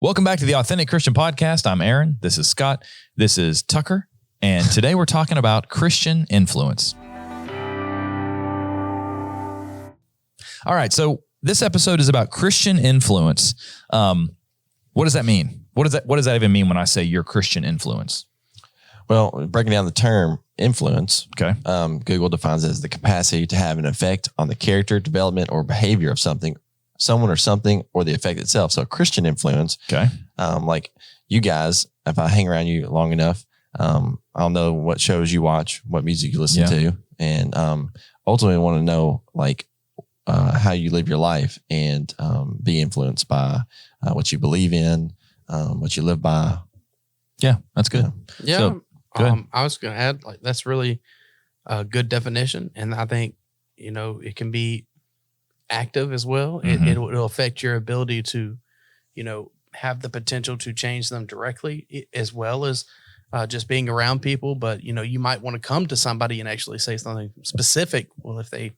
Welcome back to the Authentic Christian Podcast. I'm Aaron. This is Scott. This is Tucker. And today we're talking about Christian influence. All right. So this episode is about Christian influence. What does that mean? What does that even mean when I say your Christian influence? Well, breaking down the term influence, Okay. Google defines it as the capacity to have an effect on the character, development, or behavior of something, someone or something, or the effect itself. So Christian influence, Okay. like you guys, if I hang around you long enough, I'll know what shows you watch, what music you listen to, and ultimately want to know like how you live your life and be influenced by what you believe in, what you live by. Yeah, that's good. Yeah. So, go ahead. I was going to add, like, that's really a good definition. And I think, it can be active as well. Mhm. It'll affect your ability to, have the potential to change them directly, as well as just being around people. But, you might want to come to somebody and actually say something specific. Well, if they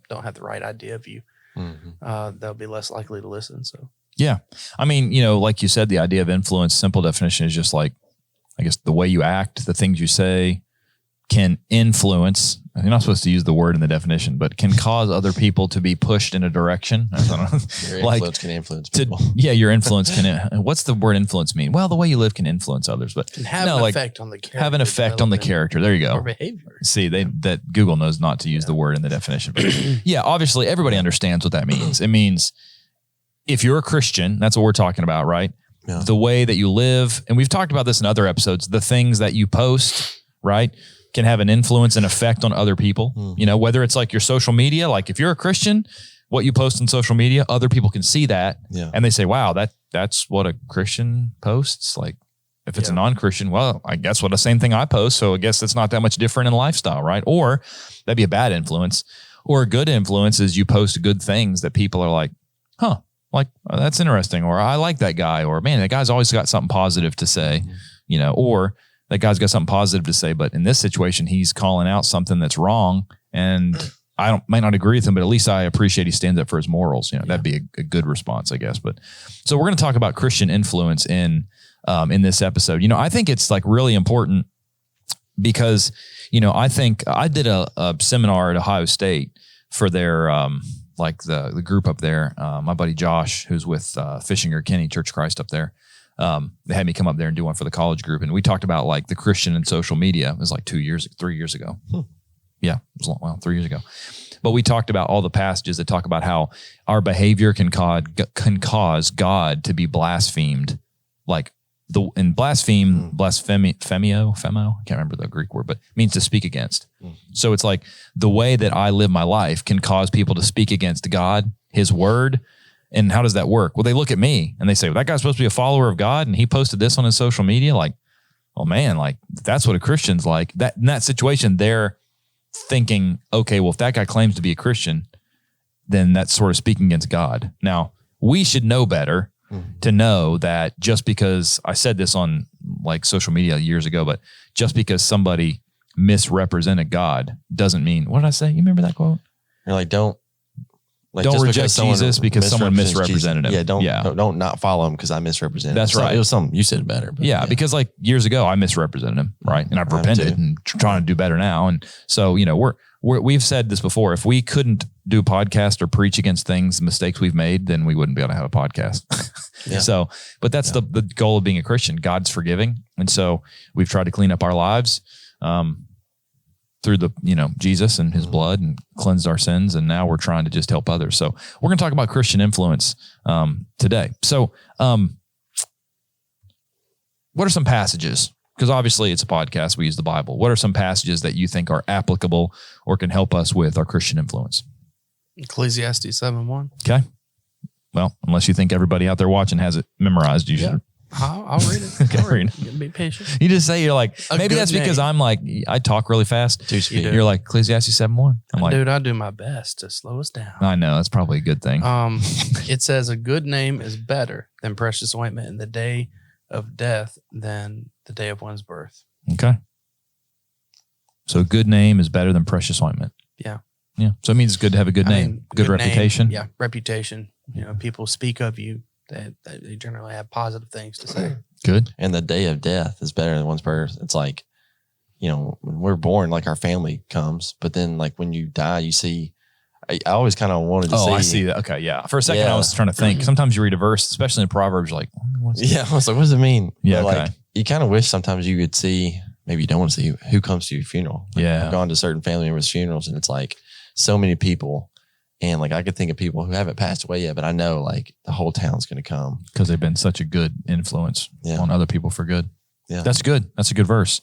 don't have the right idea of you, they'll be less likely to listen. So. Yeah. I mean, like you said, the idea of influence, simple definition is just like, I guess the way you act, the things you say can influence. You're not supposed to use the word in the definition, but can cause other people to be pushed in a direction. I don't know. Your influence can influence people. Your influence can. What's the word influence mean? Well, the way you live can influence others, but Can have an effect on the character. have an effect on the character. There you Or go. behavior. See, that Google knows not to use the word in the definition. But yeah, obviously everybody understands what that means. It means if you're a Christian, that's what we're talking about, right? Yeah. The way that you live, and we've talked about this in other episodes, the things that you post, right, can have an influence and effect on other people. Whether it's like your social media, like if you're a Christian, what you post on social media, other people can see that. Yeah. And they say, wow, that's what a Christian posts. Like if it's a non-Christian, well, I guess what the same thing I post. So I guess it's not that much different in lifestyle, right? Or that'd be a bad influence. Or a good influence is you post good things that people are like, huh, like, oh, that's interesting. Or I like that guy. Or man, that guy's always got something positive to say, or that guy's got something positive to say. But in this situation, he's calling out something that's wrong. And might not agree with him, but at least I appreciate he stands up for his morals. That'd be a good response, I guess. But so we're going to talk about Christian influence in this episode. I think it's like really important because, I think I did a seminar at Ohio State for their, like the group up there. My buddy Josh, who's with Fishinger Kenny Church of Christ up there. They had me come up there and do one for the college group. And we talked about like the Christian and social media. It was like 3 years ago. Yeah, it was 3 years ago. But we talked about all the passages that talk about how our behavior can cause God to be blasphemed. Like blasphemio, I can't remember the Greek word, but it means to speak against. So it's like the way that I live my life can cause people to speak against God, his word. And how does that work? Well, they look at me and they say, well, that guy's supposed to be a follower of God and he posted this on his social media. Like, oh man, like that's what a Christian's like. That in that situation, they're thinking, okay, well, if that guy claims to be a Christian, then that's sort of speaking against God. Now, we should know better to know that just because I said this on like social media years ago, but just because somebody misrepresented God doesn't mean, what did I say? You remember that quote? You're like, don't reject Jesus because someone misrepresented him. Don't not follow him because I misrepresented him. That's right. It was something you said better. But because like years ago I misrepresented him, right? And I've repented and trying to do better now. And so, we've said this before. If we couldn't do a podcast or preach against mistakes we've made, then we wouldn't be able to have a podcast. So, but that's the goal of being a Christian. God's forgiving. And so we've tried to clean up our lives, through the, Jesus and his blood and cleansed our sins. And now we're trying to just help others. So we're going to talk about Christian influence, today. So, what are some passages? Because obviously it's a podcast. We use the Bible. What are some passages that you think are applicable or can help us with our Christian influence? Ecclesiastes 7:1. Okay. Well, unless you think everybody out there watching has it memorized, you should. I'll read it. Okay, read it. You can be patient. You just say, you're like, A maybe good that's because name. I'm like, I talk really fast. Too speed. You're like, Ecclesiastes 7:1. I'm like, Dude, I do my best to slow us down. I know, that's probably a good thing. It says a good name is better than precious ointment in the day of death than the day of one's birth. Okay. So a good name is better than precious ointment. Yeah. Yeah. So it means it's good to have a good name, good reputation. Reputation. People speak of you. they generally have positive things to say. Good. And the day of death is better than one's birth. It's like, when we're born, like our family comes, but then like when you die, you see. I always kind of wanted to see. Oh, I see that. Okay, yeah. For a second, I was trying to think. Sometimes you read a verse, especially in Proverbs, you're like, what's that? Yeah, I was like, what does it mean? Yeah, But, okay. like you kind of wish sometimes you could see. Maybe you don't want to see who comes to your funeral. Like, Yeah. I've gone to certain family members' funerals, and it's like so many people, and like I could think of people who haven't passed away yet, but I know like the whole town's going to come Because they've been such a good influence on other people for good. Yeah, That's good. That's a good verse.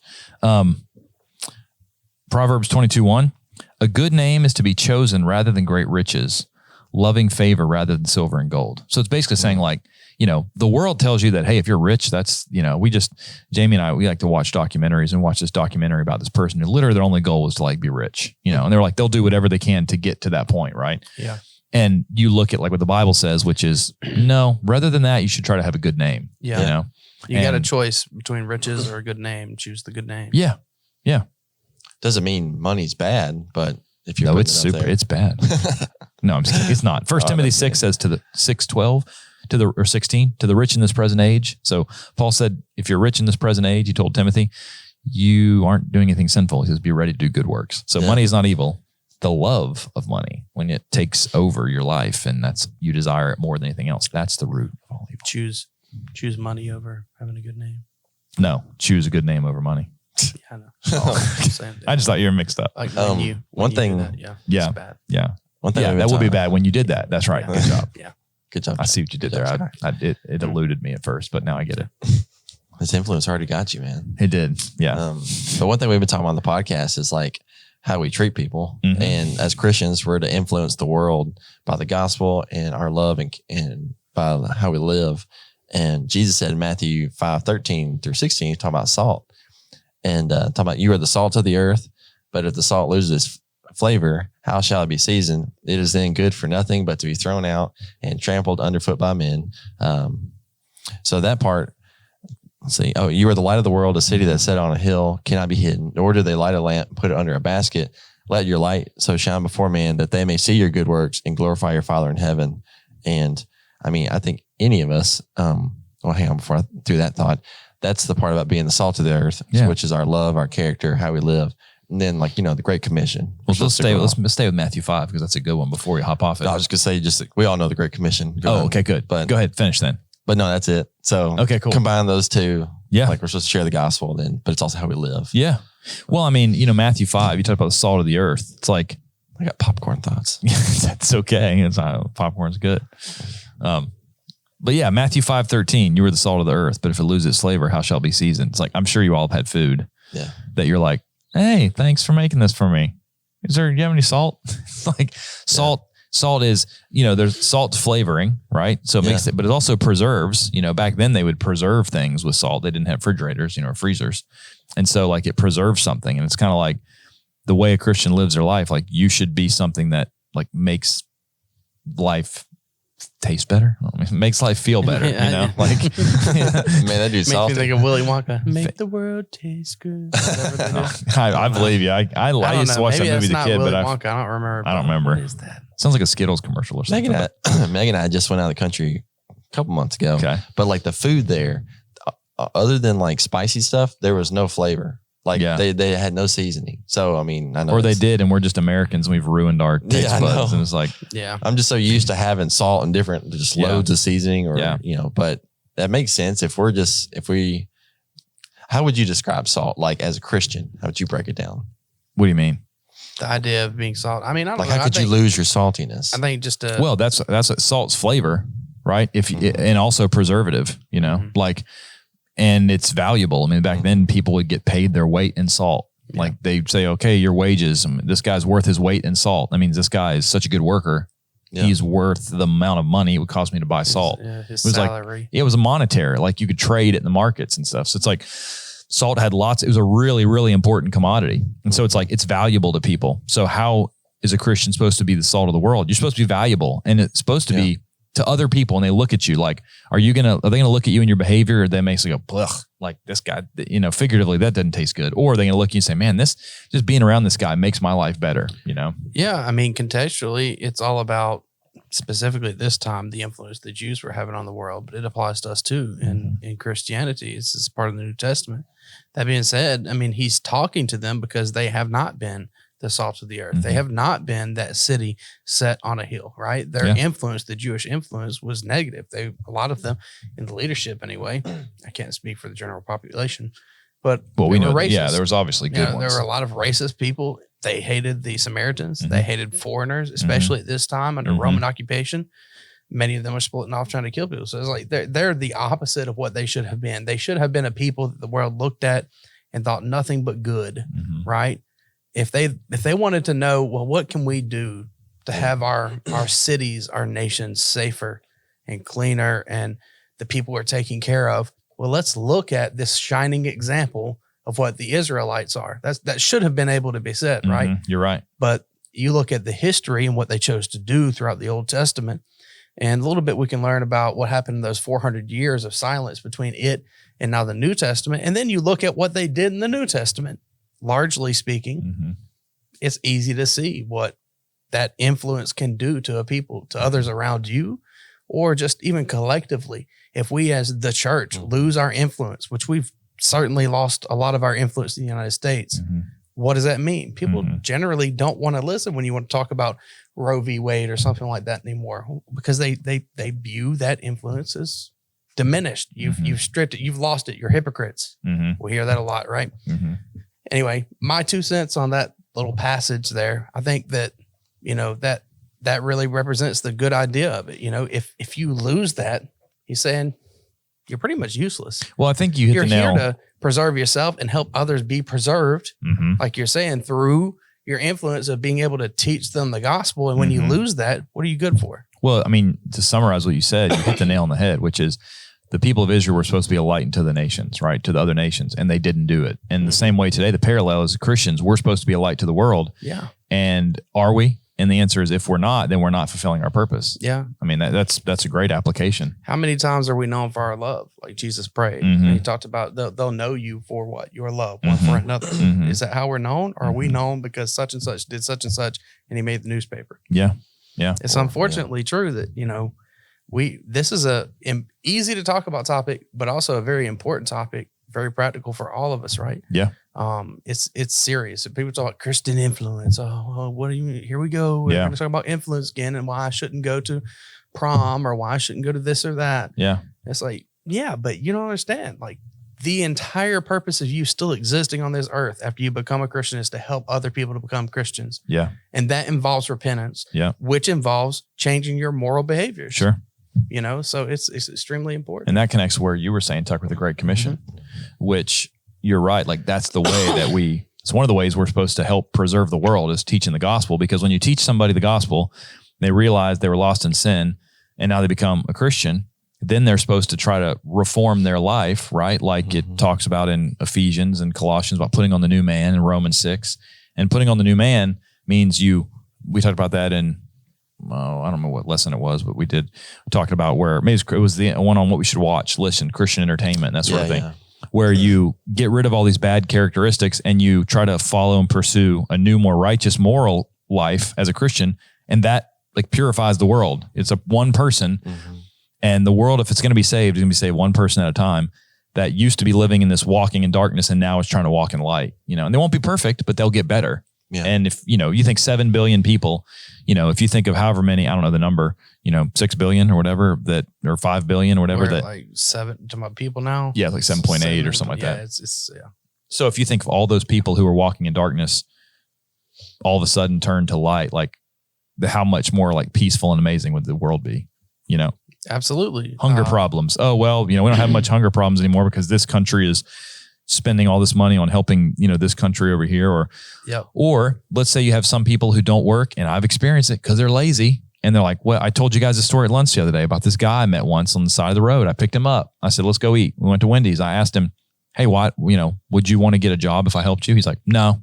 Proverbs 22:1. A good name is to be chosen rather than great riches, loving favor rather than silver and gold. So it's basically saying like, the world tells you that, hey, if you're rich, that's, Jamie and I, we like to watch documentaries and watch this documentary about this person who literally their only goal was to like be rich, and they're like, they'll do whatever they can to get to that point. Right. Yeah. And you look at like what the Bible says, which is no, rather than that, you should try to have a good name. Yeah. You got a And- choice between riches or a good name. Choose the good name. Yeah. Yeah. doesn't mean money's bad, but if you're No, putting it's it up super. there- It's bad. No, I'm just kidding. It's not. First Oh, Timothy that's 6 says to the 6:12 or 16 to the rich in this present age. So Paul said, if you're rich in this present age, he told Timothy, you aren't doing anything sinful. He says, be ready to do good works. So money is not evil. The love of money, when it takes over your life and you desire it more than anything else, that's the root of all evil. Choose money over having a good name. No, choose a good name over money. Yeah, I know. Same thing. I just thought you were mixed up. Like one do thing- that, yeah, Yeah. it's bad. Yeah. One thing Yeah, we've that would be talked- bad when you did that. That's right. Yeah. Good job. Yeah. Good job. I see what you did Good there. job, It eluded me at first, but now I get it. This influence already got you, man. It did. Yeah. But one thing we've been talking about on the podcast is like how we treat people. Mhm. And as Christians, we're to influence the world by the gospel and our love and by how we live. And Jesus said in Matthew 5:13 through 16, talking about salt and talking about you are the salt of the earth, but if the salt loses its flavor, how shall it be seasoned? It is then good for nothing but to be thrown out and trampled underfoot by men. So that part, let's see. Oh, you are the light of the world. A city that's set on a hill cannot be hidden, nor do they light a lamp, put it under a basket. Let your light so shine before man that they may see your good works and glorify your Father in heaven. And I mean, I think any of us, well, hang on before I do that thought. That's the part about being the salt of the earth, Yeah. which is our love, our character, how we live. And then like, the Great Commission. Well, We're let's supposed to go let's stay with Matthew 5 because that's a good one before we hop off it. I was just gonna say, we all know the Great Commission. Go Oh, ahead. okay, good. But Go ahead, finish then. But no, that's it. So Okay, cool. combine those two. Yeah. Like we're supposed to share the gospel then, but it's also how we live. Yeah. Well, I mean, Matthew 5, you talk about the salt of the earth. It's like, I got popcorn thoughts. that's okay. It's popcorn's good. But yeah, Matthew 5:13, you were the salt of the earth, but if it loses its flavor, how shall it be seasoned? It's like, I'm sure you all have had food Yeah. that you're like, hey, thanks for making this for me. Do you have any salt? It's like salt is, there's salt flavoring, right? So it makes it, but it also preserves, back then they would preserve things with salt. They didn't have refrigerators, or freezers. And so like it preserves something. And it's kind of like the way a Christian lives their life. Like you should be something that like makes life taste better. Makes life feel better, Yeah, like, Man, that dude's Makes me salty. think of Willy Wonka. Make the world taste good. Whatever they do. I believe you. I don't used to know. watch Maybe that movie as that's a not kid, Willy but Wonka. I don't remember. I don't remember. What is that? sounds like a Skittles commercial or something. Megan and I just went out of the country a couple months ago. Okay. But like the food there, other than like spicy stuff, there was no flavor. Like Yeah. they had no seasoning. So I mean, I know Or they it's- did, and we're just Americans, and we've ruined our taste Yeah, I buds. know. And it's like, Yeah. I'm just so used to having salt and different, just Yeah. loads of seasoning, or Yeah. But that makes sense if we. How would you describe salt? Like as a Christian, how would you break it down? what do you mean? The idea of being salt. I mean, I don't Like know. how could you lose your saltiness? I think just Well, that's salt's flavor, right? If you, and also preservative, Mhm. like, and it's valuable. I mean, back then people would get paid their weight in salt. Yeah. Like they'd say, okay, your wages, this guy's worth his weight in salt. That means this guy is such a good worker. Yeah. He's worth the amount of money it would cost me to buy salt. Yeah, his It was like- salary. It was a monetary, like you could trade it in the markets and stuff. So it's like salt had lots. It was a really, really important commodity. And so it's like, it's valuable to people. So how is a Christian supposed to be the salt of the world? You're supposed to be valuable, and it's supposed to be to other people. And they look at you like, are they going to look at you and your behavior, or they basically go, blech, like this guy, figuratively, that doesn't taste good. Or are they going to look at you and say, man, this just being around this guy makes my life better, Yeah, I mean, contextually, it's all about specifically at this time, the influence the Jews were having on the world, but it applies to us too in Christianity. It's part of the New Testament. That being said, I mean, he's talking to them because they have not been the salt of the earth. They have not been that city set on a hill, right? Their influence, the Jewish influence, was negative. A lot of them in the leadership anyway, I can't speak for the general population, but we know, there was obviously good ones. There were a lot of racist people. They hated the Samaritans. They hated foreigners, especially at this time under Roman occupation. Many of them were splitting off trying to kill people. So it's like they're the opposite of what they should have been. They should have been a people that the world looked at and thought nothing but good, right? If they wanted to know, well, what can we do to have our cities, our nations safer and cleaner, and the people we're taking care of? Well, let's look at this shining example of what the Israelites are. That should have been able to be said, right? You're right. But you look at the history and what they chose to do throughout the Old Testament, and a little bit we can learn about what happened in those 400 years of silence between it and now the New Testament. And then you look at what they did in the New Testament. Largely speaking, it's easy to see what that influence can do to a people, to others around you, or just even collectively. If we as the church lose our influence, which we've certainly lost a lot of our influence in the United States. What does that mean? People generally don't want to listen when you want to talk about Roe v. Wade or something like that anymore, because they view that influence as diminished. You've stripped it. You've lost it. You're hypocrites. We hear that a lot, right? Anyway, my 2 cents on that little passage there. I think that, that really represents the good idea of it. If you lose that, he's saying, you're pretty much useless. Well, I think you're here to preserve yourself and help others be preserved, like you're saying, through your influence of being able to teach them the gospel. And when you lose that, what are you good for? Well, I mean, to summarize what you said, you hit the nail on the head, which is the people of Israel were supposed to be a light unto the nations, right? To the other nations, and they didn't do it. And the same way today, the parallel is Christians, we're supposed to be a light to the world. Yeah. And are we? And the answer is, if we're not, then we're not fulfilling our purpose. Yeah. I mean, that's a great application. How many times are we known for our love? Like Jesus prayed. And he talked about they'll know you for what? Your love, one for another. Is that how we're known? Or are we known because such and such did such and such and he made the newspaper? Yeah. Yeah. It's unfortunately true that, this is a easy to talk about topic, but also a very important topic, very practical for all of us, right? Yeah. It's serious. If people talk about Christian influence, what do you mean? Here we go. We're going to talk about influence again and why I shouldn't go to prom or why I shouldn't go to this or that. Yeah. It's like, yeah, but you don't understand. Like, the entire purpose of you still existing on this earth after you become a Christian is to help other people to become Christians. Yeah. And that involves repentance. Yeah. Which involves changing your moral behaviors. Sure. So it's extremely important. And that connects where you were saying, Tuck, with the Great Commission, which you're right. Like, that's the way that it's one of the ways we're supposed to help preserve the world is teaching the gospel, because when you teach somebody the gospel, they realize they were lost in sin and now they become a Christian. Then they're supposed to try to reform their life, right? Like it talks about in Ephesians and Colossians about putting on the new man in Romans 6. And putting on the new man means we talked about that in, I don't know what lesson it was, but we talking about where maybe it was the one on what we should watch, listen, Christian entertainment, that sort of thing, where you get rid of all these bad characteristics and you try to follow and pursue a new, more righteous moral life as a Christian. And that like purifies the world. It's one person. And the world, if it's going to be saved, it's going to be saved one person at a time that used to be living in this walking in darkness and now is trying to walk in light, and they won't be perfect, but they'll get better. Yeah. And if, you think 7 billion people, if you think of however many, I don't know the number, 6 billion or whatever or 5 billion or whatever We're like 7 to my people now. Yeah. Like 7.8 or something like that. It's So if you think of all those people who are walking in darkness, all of a sudden turn to light, like how much more like peaceful and amazing would the world be, Absolutely. Hunger problems. Oh, well, we don't have much hunger problems anymore because this country is spending all this money on helping, this country over here. Or let's say you have some people who don't work, and I've experienced it because they're lazy. And they're like, well, I told you guys a story at lunch the other day about this guy I met once on the side of the road. I picked him up. I said, let's go eat. We went to Wendy's. I asked him, hey, would you want to get a job if I helped you? He's like, no.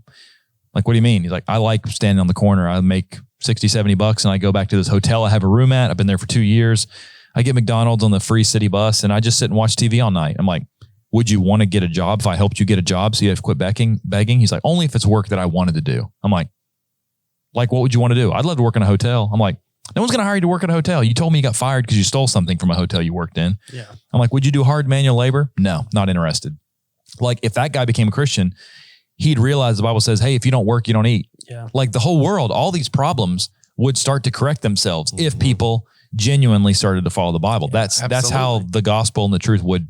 Like, what do you mean? He's like, I like standing on the corner. I make $60, $70 and I go back to this hotel I have a room at. I've been there for 2 years. I get McDonald's on the free city bus and I just sit and watch TV all night. I'm like, would you want to get a job if I helped you get a job so you have to quit begging? He's like, only if it's work that I wanted to do. I'm like, what would you want to do? I'd love to work in a hotel. I'm like, No one's going to hire you to work at a hotel. You told me you got fired because you stole something from a hotel you worked in. Yeah. I'm like, would you do hard manual labor? No, not interested. Like if that guy became a Christian, he'd realize the Bible says, hey, if you don't work, you don't eat. Yeah. Like the whole world, all these problems would start to correct themselves if people genuinely started to follow the Bible. Yeah, That's how the gospel and the truth would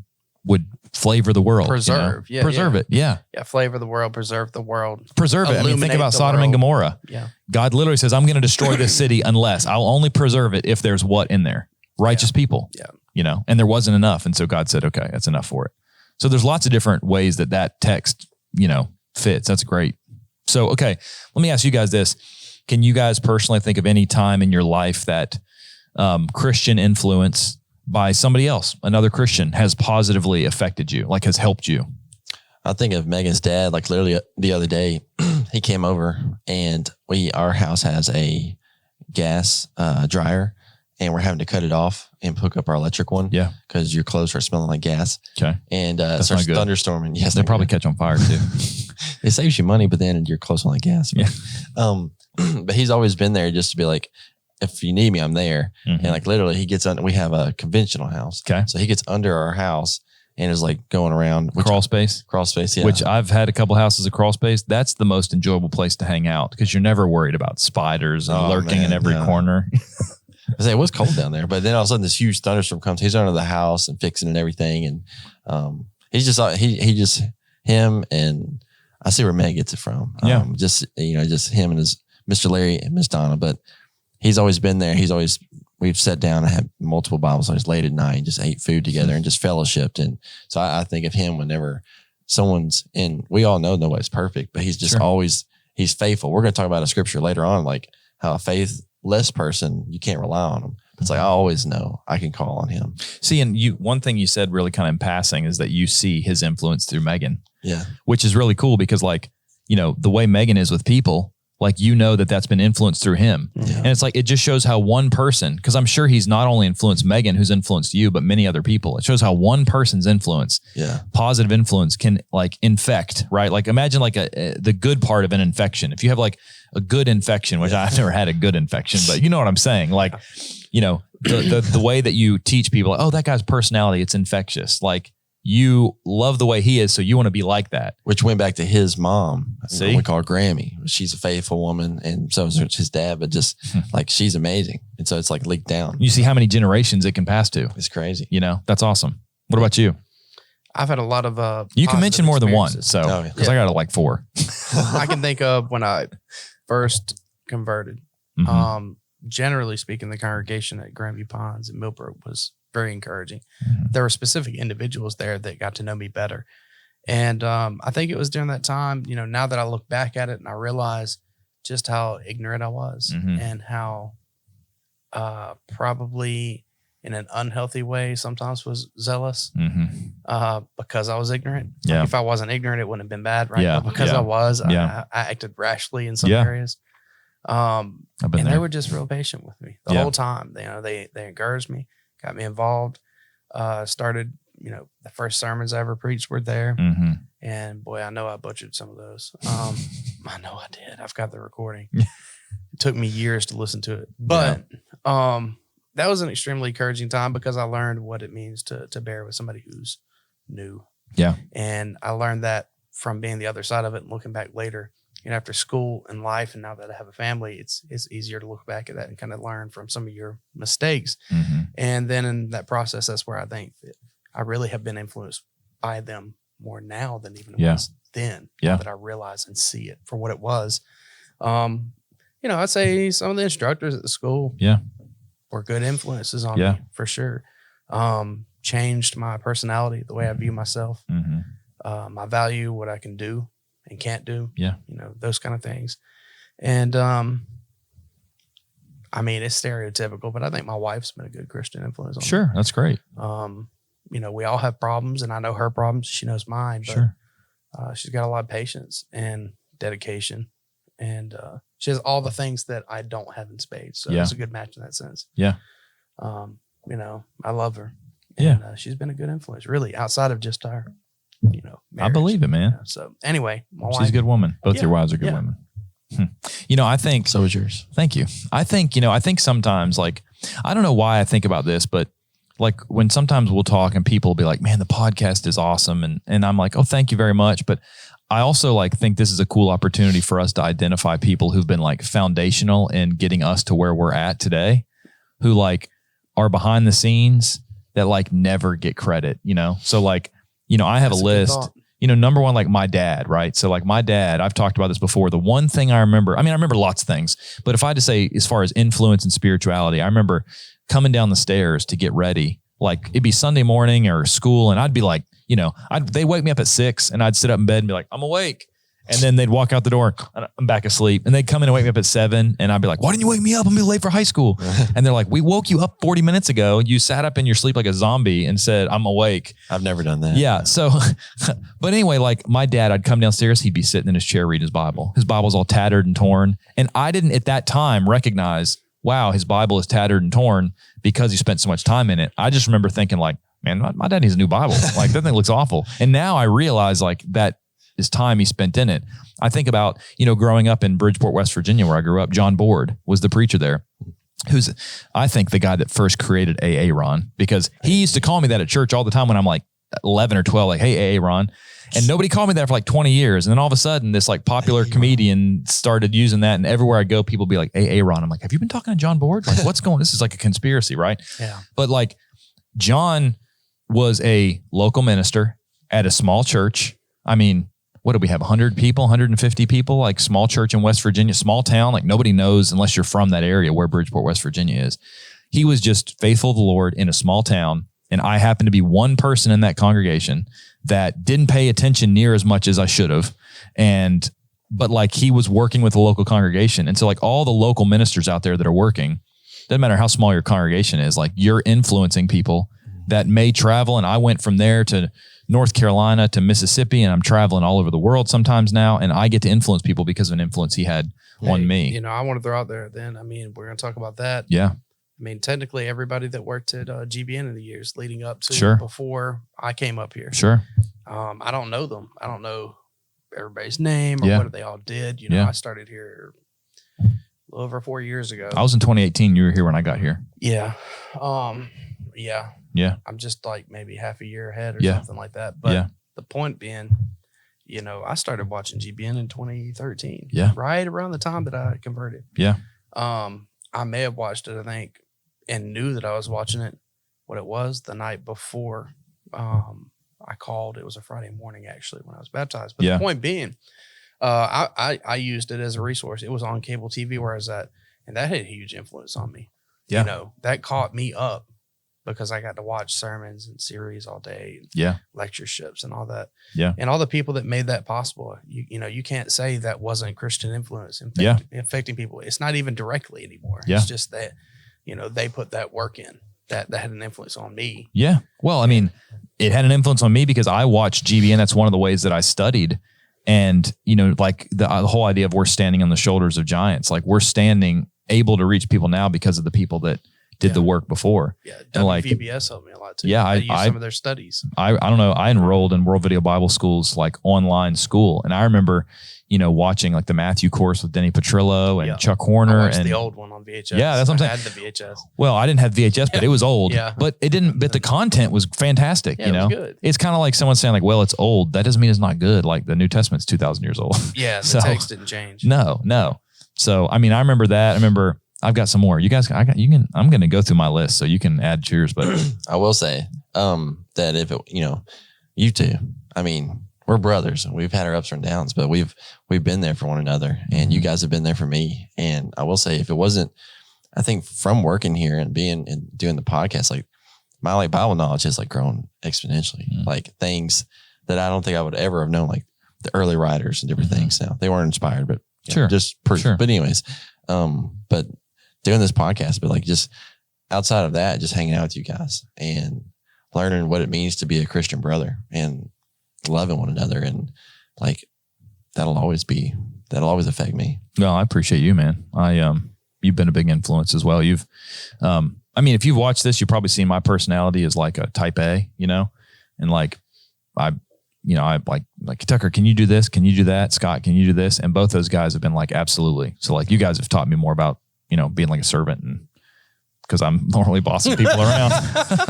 flavor the world. Preserve. You know? Preserve it. Yeah. Yeah. Flavor the world, preserve the world. Preserve it. I mean, think Illuminate about the Sodom and world. Gomorrah. Yeah. God literally says, I'm going to destroy this city unless I'll only preserve it if there's what in there? Righteous people. Yeah. You know, and there wasn't enough. And so God said, okay, that's enough for it. So there's lots of different ways that text, you know, fits. That's great. So, okay, let me ask you guys this. Can you guys personally think of any time in your life that Christian influence by somebody else, another Christian, has positively affected you, like has helped you? I think of Megan's dad, like literally the other day, he came over and our house has a gas dryer and we're having to cut it off and hook up our electric one. Yeah. Because your clothes are smelling like gas. Okay. And That's starts not good. thunderstorming. Yes. They probably catch on fire too. It saves you money, but then your clothes smell like gas. Yeah. But he's always been there just to be like, if you need me, I'm there. Mhm. And like literally he gets we have a conventional house. Okay. So he gets under our house and is like going around. Crawl space. Crawl space, yeah. Which I've had a couple houses of crawl space. That's the most enjoyable place to hang out because you're never worried about spiders and lurking in every corner. I say it was cold down there, but then all of a sudden this huge thunderstorm comes. He's under the house and fixing and everything, and he's just him and I see where Meg gets it from. Yeah, just him and his Mr. Larry and Miss Donna, but he's always been there. We've sat down and had multiple Bible studies late at night, and just ate food together and just fellowshipped. And so I think of him whenever someone's in. We all know nobody's perfect, but he's just always he's faithful. We're going to talk about a scripture later on, like how a faithless person, you can't rely on him. It's like I always know I can call on him. See, and one thing you said really kind of in passing is that you see his influence through Megan. Yeah, which is really cool because, like, you know, the way Megan is with people, like, you know, that's been influenced through him. Yeah. And it's like, it just shows how one person, because I'm sure he's not only influenced Megan, who's influenced you, but many other people. It shows how one person's influence, positive influence, can like infect, right? Like imagine like the good part of an infection. If you have like a good infection, which I've never had a good infection, but you know what I'm saying? Like, you know, the way that you teach people, oh, that guy's personality, it's infectious. Like, you love the way he is, so you want to be like that. Which went back to his mom. See? We call her Grammy. She's a faithful woman, and so is his dad, but just like she's amazing. And so it's like leaked down. You see how many generations it can pass to. It's crazy. You know, that's awesome. What about you? I've had a lot of you can mention more than one, so because I got like 4. I can think of when I first converted. Mm-hmm. Generally speaking, the congregation at Grandview Ponds in Millbrook was very encouraging. Mm-hmm. There were specific individuals there that got to know me better. And I think it was during that time, you know, now that I look back at it and I realize just how ignorant I was and how probably in an unhealthy way sometimes was zealous because I was ignorant. Yeah. Like if I wasn't ignorant, it wouldn't have been bad, right? Yeah. But because I was, Yeah. I acted rashly in some areas. I've been and there. they were just real patient with me the whole time. You know, they encouraged me, got me involved, started, you know, the first sermons I ever preached were there. And boy, I know I butchered some of those. I know I did. I've got the recording. It took me years to listen to it, but that was an extremely encouraging time because I learned what it means to bear with somebody who's new. Yeah. And I learned that from being the other side of it and looking back later, you know, after school and life. And now that I have a family, it's easier to look back at that and kind of learn from some of your mistakes. And then in that process, that's where I think that I really have been influenced by them more now than even it was then. Now that I realize and see it for what it was. You know, I'd say some of the instructors at the school were good influences on me for sure. Changed my personality, the way I view myself, my value, what I can do and can't do. Yeah. You know, those kind of things. And I mean, it's stereotypical, but I think my wife's been a good Christian influence on me. Sure. That's great. You know, we all have problems and I know her problems. She knows mine, but she's got a lot of patience and dedication. And she has all the things that I don't have in spades. So it's a good match in that sense. Yeah. You know, I love her. And, she's been a good influence, really, outside of just our, you know, marriage. I believe it, man. So anyway, my She's wife, a good woman. Both your wives are good women. You know, I think So is yours. Thank you. I think, I think sometimes, like, I don't know why I think about this, but like when sometimes we'll talk and people will be like, man, the podcast is awesome. And I'm like, oh, thank you very much. But I also like think this is a cool opportunity for us to identify people who've been like foundational in getting us to where we're at today, who like are behind the scenes that like never get credit, So like, I have That's a a good list. thought. Number one, like my dad, right? So like my dad, I've talked about this before. The one thing I remember lots of things, but if I had to say as far as influence and spirituality, I remember coming down the stairs to get ready. Like it'd be Sunday morning or school. And I'd be like, they wake me up at 6 and I'd sit up in bed and be like, I'm awake. And then they'd walk out the door and I'm back asleep and they'd come in and wake me up at 7 and I'd be like, why didn't you wake me up? I'm gonna be late for high school. And they're like, we woke you up 40 minutes ago. You sat up in your sleep like a zombie and said, I'm awake. I've never done that. Yeah. So, but anyway, like my dad, I'd come downstairs, he'd be sitting in his chair reading his Bible. His Bible's all tattered and torn. And I didn't at that time recognize, wow, his Bible is tattered and torn because he spent so much time in it. I just remember thinking like, man, my dad needs a new Bible. Like that thing looks awful. And now I realize like that is time he spent in it. I think about, growing up in Bridgeport, West Virginia, where I grew up, John Board was the preacher there, who's, I think, the guy that first created AA Ron, because he used to call me that at church all the time when I'm like 11 or 12, like, hey, AA Ron. And nobody called me that for like 20 years. And then all of a sudden, this like popular comedian started using that. And everywhere I go, people be like, AA Ron. I'm like, have you been talking to John Board? Like, what's going on? This is like a conspiracy, right? Yeah. But like, John was a local minister at a small church. I mean, what do we have? 100 people, 150 people, like small church in West Virginia, small town. Like nobody knows unless you're from that area where Bridgeport, West Virginia is. He was just faithful to the Lord in a small town. And I happened to be one person in that congregation that didn't pay attention near as much as I should have. But like he was working with the local congregation. And so like all the local ministers out there that are working, doesn't matter how small your congregation is, like you're influencing people that may travel. And I went from there to North Carolina to Mississippi, and I'm traveling all over the world sometimes now, and I get to influence people because of an influence he had on me. I want to throw out there then, we're going to talk about that. Yeah. Technically everybody that worked at GBN in the years leading up to Sure. before I came up here. Sure. I don't know them. I don't know everybody's name or what they all did. I started here a little over 4 years ago. I was in 2018. You were here when I got here. Yeah. Yeah. I'm just like maybe half a year ahead or Yeah. something like that. But Yeah. the point being, I started watching GBN in 2013. Yeah. Right around the time that I converted. Yeah. I may have watched it, I think, and knew that I was watching it, what it was the night before I called. It was a Friday morning, actually, when I was baptized. But Yeah. the point being, I used it as a resource. It was on cable TV where I was at, and that had a huge influence on me. Yeah. That caught me up because I got to watch sermons and series all day, and Yeah. lectureships and all that. Yeah. And all the people that made that possible. You can't say that wasn't Christian influence affecting people. It's not even directly anymore. Yeah. It's just that, they put that work in that had an influence on me. Yeah. Well, I mean, it had an influence on me because I watched GBN. That's one of the ways that I studied. And, like the whole idea of we're standing on the shoulders of giants, like we're standing able to reach people now because of the people that did the work before. Yeah. And like, WVBS helped me a lot too. Yeah, I used some of their studies. I don't know. I enrolled in World Video Bible School's like online school. And I remember, watching like the Matthew course with Denny Petrillo and Chuck Horner. I watched and the old one on VHS. Yeah, that's what I'm I saying. had the VHS. Well, I didn't have VHS, but it was old. Yeah. But the content was fantastic. Yeah, it was good. It's kind of like someone saying like, well, it's old. That doesn't mean it's not good. Like the New Testament's 2,000 years old. Yeah. The So, text didn't change. No. So, I remember that. I remember I've got some more. You guys, I'm going to go through my list so you can add to yours, but I will say that if it, you two, we're brothers and we've had our ups and downs, but we've been there for one another, and you guys have been there for me. And I will say, if it wasn't, I think from working here and being and doing the podcast, like my like Bible knowledge has like grown exponentially, like things that I don't think I would ever have known, like the early writers and different things. Now they weren't inspired, but Sure. But anyways, but doing this podcast, but like just outside of that, just hanging out with you guys and learning what it means to be a Christian brother and loving one another. And like, that'll always affect me. No, I appreciate you, man. You've been a big influence as well. You've, if you've watched this, you've probably seen my personality as like a type A, and like I like Tucker, can you do this? Can you do that? Scott, can you do this? And both those guys have been like, absolutely. So like you guys have taught me more about, being like a servant, and because I'm normally bossing people around.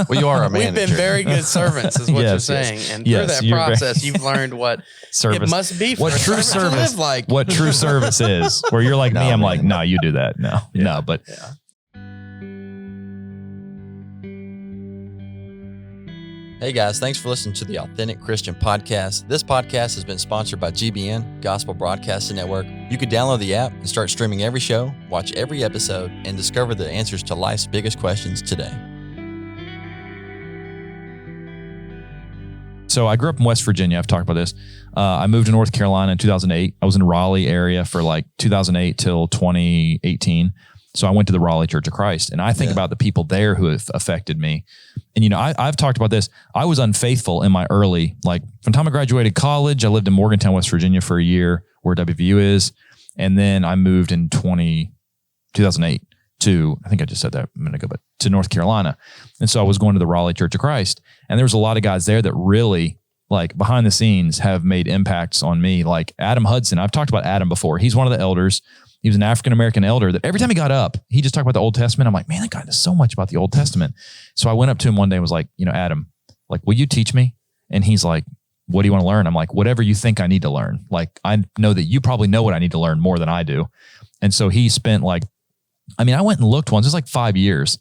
Well, you are a manager. We've been very good servants, is what you're saying. And through that process, you've learned what service. It must be for what true service to live like. What true service is. Where you're like me, I'm like, no, you do that. No, but. Yeah. Hey guys, thanks for listening to the Authentic Christian Podcast. This podcast has been sponsored by GBN, Gospel Broadcasting Network. You can download the app and start streaming every show, watch every episode, and discover the answers to life's biggest questions today. So I grew up in West Virginia. I've talked about this. I moved to North Carolina in 2008. I was in the Raleigh area for like 2008 till 2018. So I went to the Raleigh Church of Christ, and I think about the people there who have affected me. And, I've talked about this. I was unfaithful in my early, like from the time I graduated college, I lived in Morgantown, West Virginia for a year where WVU is. And then I moved in 2008 to, I think I just said that a minute ago, but to North Carolina. And so I was going to the Raleigh Church of Christ, and there was a lot of guys there that really, like behind the scenes, have made impacts on me. Like Adam Hudson. I've talked about Adam before. He's one of the elders. He was an African-American elder that every time he got up, he just talked about the Old Testament. I'm like, man, that guy knows so much about the Old Testament. So I went up to him one day and was like, Adam, like, will you teach me? And he's like, what do you want to learn? I'm like, whatever you think I need to learn. Like, I know that you probably know what I need to learn more than I do. And so he spent I went and looked once. It was like 5 years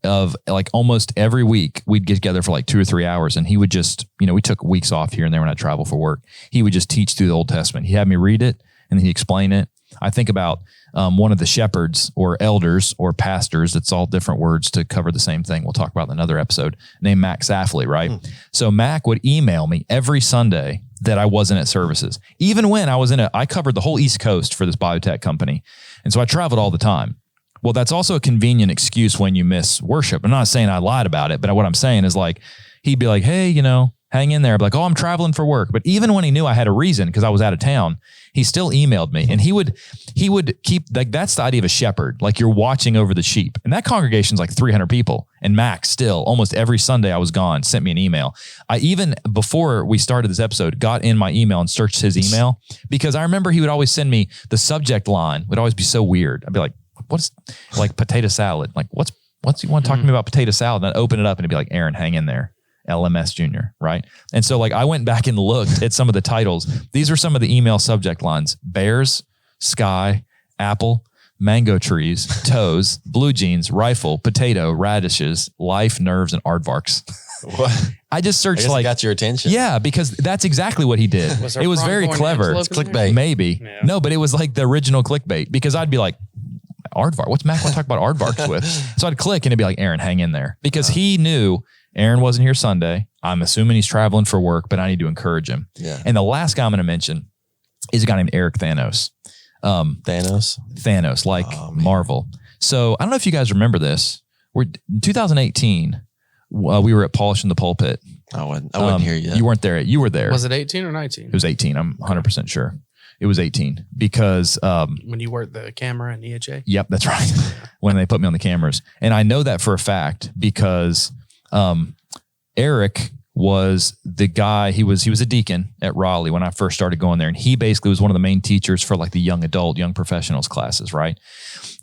of like almost every week we'd get together for like 2 or 3 hours, and he would just, we took weeks off here and there when I travel for work. He would just teach through the Old Testament. He had me read it and then he'd explain it. I think about one of the shepherds or elders or pastors. It's all different words to cover the same thing. We'll talk about in another episode, named Mac Safley, right? So Mac would email me every Sunday that I wasn't at services. Even when I was I covered the whole East Coast for this biotech company. And so I traveled all the time. Well, that's also a convenient excuse when you miss worship. I'm not saying I lied about it, but what I'm saying is like, he'd be like, hey, hang in there. I'd be like, oh, I'm traveling for work. But even when he knew I had a reason because I was out of town, he still emailed me, and he would keep, like, that's the idea of a shepherd. Like, you're watching over the sheep, and that congregation's like 300 people. And Max still, almost every Sunday I was gone, sent me an email. I even, before we started this episode, got in my email and searched his email, because I remember he would always send me the subject line would always be so weird. I'd be like, what's like potato salad? Like, what's you want to talk to me about potato salad? And I'd open it up and it'd be like, Aaron, hang in there. LMS Junior, right? And so like I went back and looked at some of the titles. These are some of the email subject lines: bears, sky, apple, mango trees, toes, blue jeans, rifle, potato, radishes, life, nerves, and aardvarks. What? I just searched I got your attention. Yeah, because that's exactly what he did. It was very clever. It's clickbait. Maybe. Yeah. No, but it was like the original clickbait, because I'd be like, aardvark, what's Mac want to talk about aardvarks with? So I'd click and it'd be like, Aaron, hang in there. Because he knew Aaron wasn't here Sunday. I'm assuming he's traveling for work, but I need to encourage him. Yeah. And the last guy I'm going to mention is a guy named Eric Thanos. Thanos, like Marvel. So I don't know if you guys remember this. In 2018, we were at Polishing the Pulpit. I wouldn't hear you. You weren't there. You were there. Was it 18 or 19? It was 18. I'm 100% sure. It was 18 because when you worked the camera in EHA. Yep, that's right. When they put me on the cameras, and I know that for a fact because Eric was the guy. He was a deacon at Raleigh when I first started going there, and he basically was one of the main teachers for like the young professionals classes, right?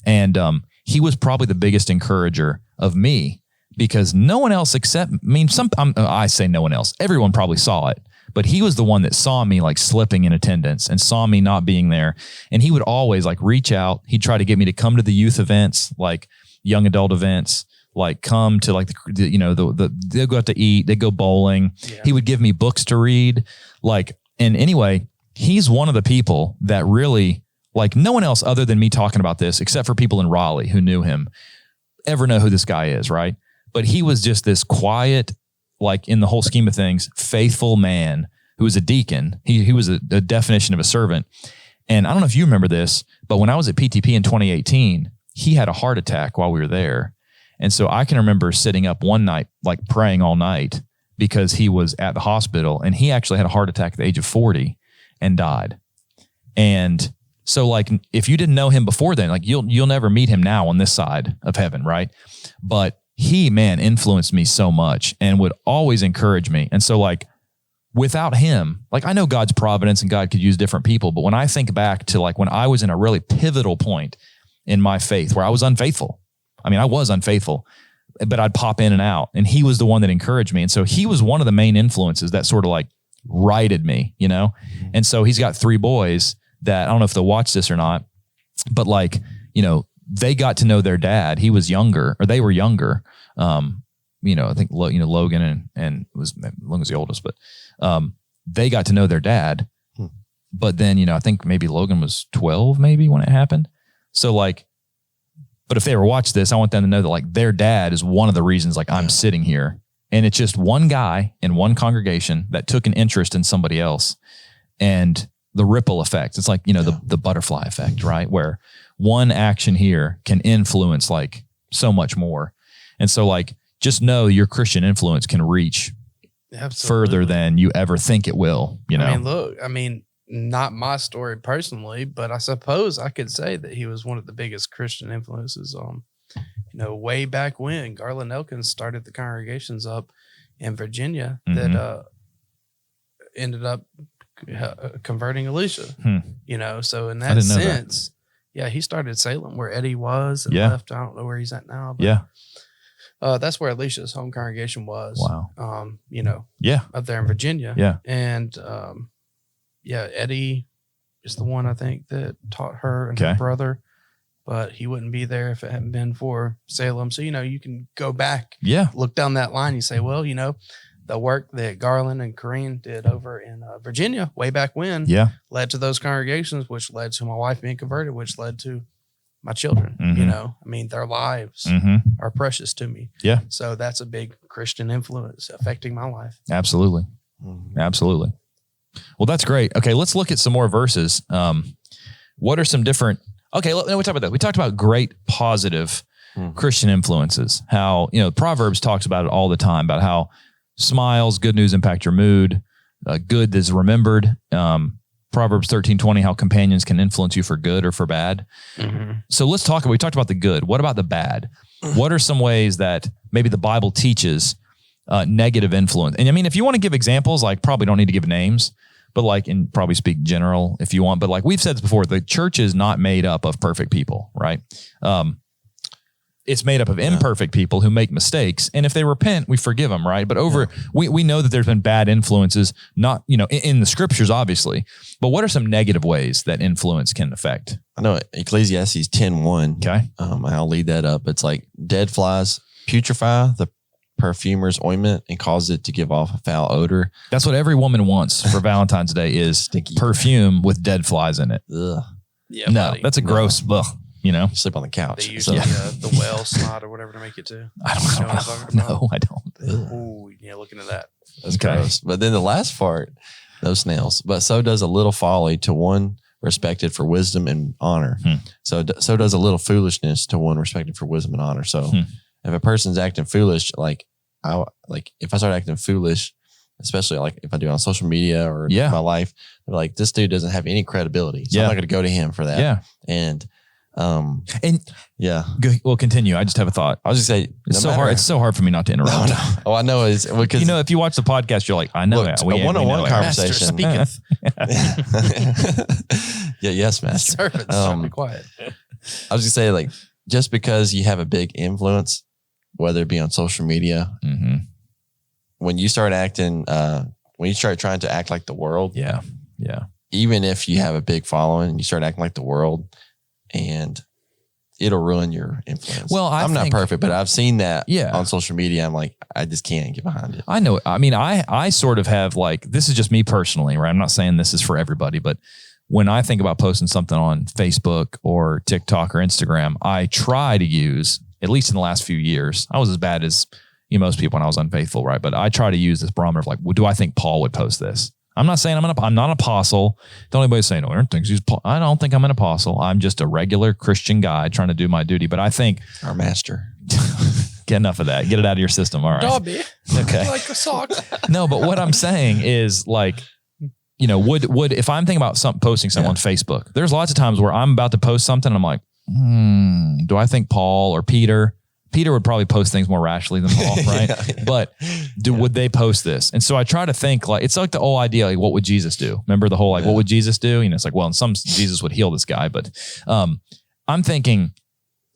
And he was probably the biggest encourager of me, because no one else I say no one else. Everyone probably saw it. But he was the one that saw me like slipping in attendance and saw me not being there. And he would always like reach out. He'd try to get me to come to the youth events, like young adult events, like come to like they'll go out to eat, they go bowling. Yeah. He would give me books to read. And anyway, he's one of the people that really, like, no one else other than me talking about this, except for people in Raleigh who knew him, ever know who this guy is, right? But he was just this quiet, like in the whole scheme of things, faithful man who was a deacon. He was a definition of a servant. And I don't know if you remember this, but when I was at PTP in 2018, he had a heart attack while we were there. And so I can remember sitting up one night, like praying all night, because he was at the hospital, and he actually had a heart attack at the age of 40 and died. And so like, if you didn't know him before then, like you'll never meet him now on this side of heaven, right? But he, man, influenced me so much and would always encourage me. And so like without him, like I know God's providence and God could use different people, but when I think back to like when I was in a really pivotal point in my faith where I was unfaithful, I was unfaithful, but I'd pop in and out, and he was the one that encouraged me. And so he was one of the main influences that sort of like righted me, you know? And so he's got 3 boys that I don't know if they'll watch this or not, but like, you know, they got to know their dad. He was younger, or they were younger. You know, I think, Logan and Logan was the oldest, but they got to know their dad. But then, you know, I think maybe Logan was 12 maybe when it happened. So like, but if they ever watch this, I want them to know that like their dad is one of the reasons like I'm sitting here. And it's just one guy in one congregation that took an interest in somebody else, and the ripple effect. It's like, you know, the butterfly effect, right? Where one action here can influence like so much more. And so like, just know your Christian influence can reach further than you ever think it will, you know? I mean, not my story personally, but I suppose I could say that he was one of the biggest Christian influences on, you know, way back when Garland Elkins started the congregations up in Virginia that ended up converting Alicia, you know? So in that sense, he started Salem where Eddie was and left. I don't know where he's at now, but that's where Alicia's home congregation was. Wow. You know, up there in Virginia. Yeah. And, Eddie is the one I think that taught her and her brother, but he wouldn't be there if it hadn't been for Salem. So, you know, you can go back, look down that line. You say, well, you know, the work that Garland and Corrine did over in Virginia way back when led to those congregations, which led to my wife being converted, which led to my children. You know, I mean, their lives are precious to me. Yeah. So that's a big Christian influence affecting my life. Absolutely. Absolutely. Well, that's great. Okay, let's look at some more verses. What are some different... Okay, we talked about that. We talked about great positive Christian influences. How, you know, Proverbs talks about it all the time, about how smiles, good news impact your mood, good is remembered. Proverbs 13:20, how companions can influence you for good or for bad. So let's talk, we talked about the good. What about the bad? What are some ways that maybe the Bible teaches negative influence? And I mean, if you want to give examples, like probably don't need to give names, but like, and probably speak general if you want, but like we've said this before, the church is not made up of perfect people, right? It's made up of imperfect people who make mistakes. And if they repent, we forgive them, right? But we know that there's been bad influences, not, you know, in the scriptures, obviously, but what are some negative ways that influence can affect? I know Ecclesiastes 10:1. Okay. I'll lead that up. It's like dead flies putrefy the perfumer's ointment and cause it to give off a foul odor. That's what every woman wants for Valentine's Day is Stinky perfume with dead flies in it. Ugh. Yeah, No, buddy. that's a gross, ugh, you know? You sleep on the couch. They use the whale snot or whatever to make it too. I don't You know know. what I'm talking about? No, I don't. Ooh, yeah, look into that. That's Okay. gross. But then the last part, those snails. But so does a little folly to one respected for wisdom and honor. So does a little foolishness to one respected for wisdom and honor. So if a person's acting foolish, if I start acting foolish, especially like if I do it on social media or my life, they're like, this dude doesn't have any credibility. So I'm not going to go to him for that. Yeah. And Well, continue. I just have a thought. I was just say It's so hard. It's so hard for me not to interrupt. No. Oh, I know. It's because You know, if you watch the podcast, you're like, I know Look, it. a one-on-one conversation. Master speaketh. Yes, master. Servants, be quiet. I was gonna say, like, just because you have a big influence, whether it be on social media, when you start acting, when you start trying to act like the world, even if you have a big following, you start acting like the world, and it'll ruin your influence. Well, I'm not perfect, but I've seen that Yeah. on social media. I'm like, I just can't get behind it. I know. I mean, I sort of have like, this is just me personally, right? I'm not saying this is for everybody, but when I think about posting something on Facebook or TikTok or Instagram, I try to use, at least in the last few years, I was as bad as most people when I was unfaithful, right? But I try to use this barometer of like, well, do I think Paul would post this? I'm not saying I'm not an apostle. Don't anybody say, no, I don't think he's Paul. I don't think I'm an apostle. I'm just a regular Christian guy trying to do my duty. But I think Our master. get enough of that. Get it out of your system. All right. Dobby, Okay. like a sock. No, but what I'm saying is like, would if I'm thinking about posting something on Facebook, there's lots of times where I'm about to post something and I'm like, do I think Paul or Peter Peter would probably post things more rationally than Paul, right? Yeah. But would they post this? And so I try to think like, it's like the whole idea, like what would Jesus do? Remember the whole, like, what would Jesus do? You know, it's like, well, in some, Jesus would heal this guy, but I'm thinking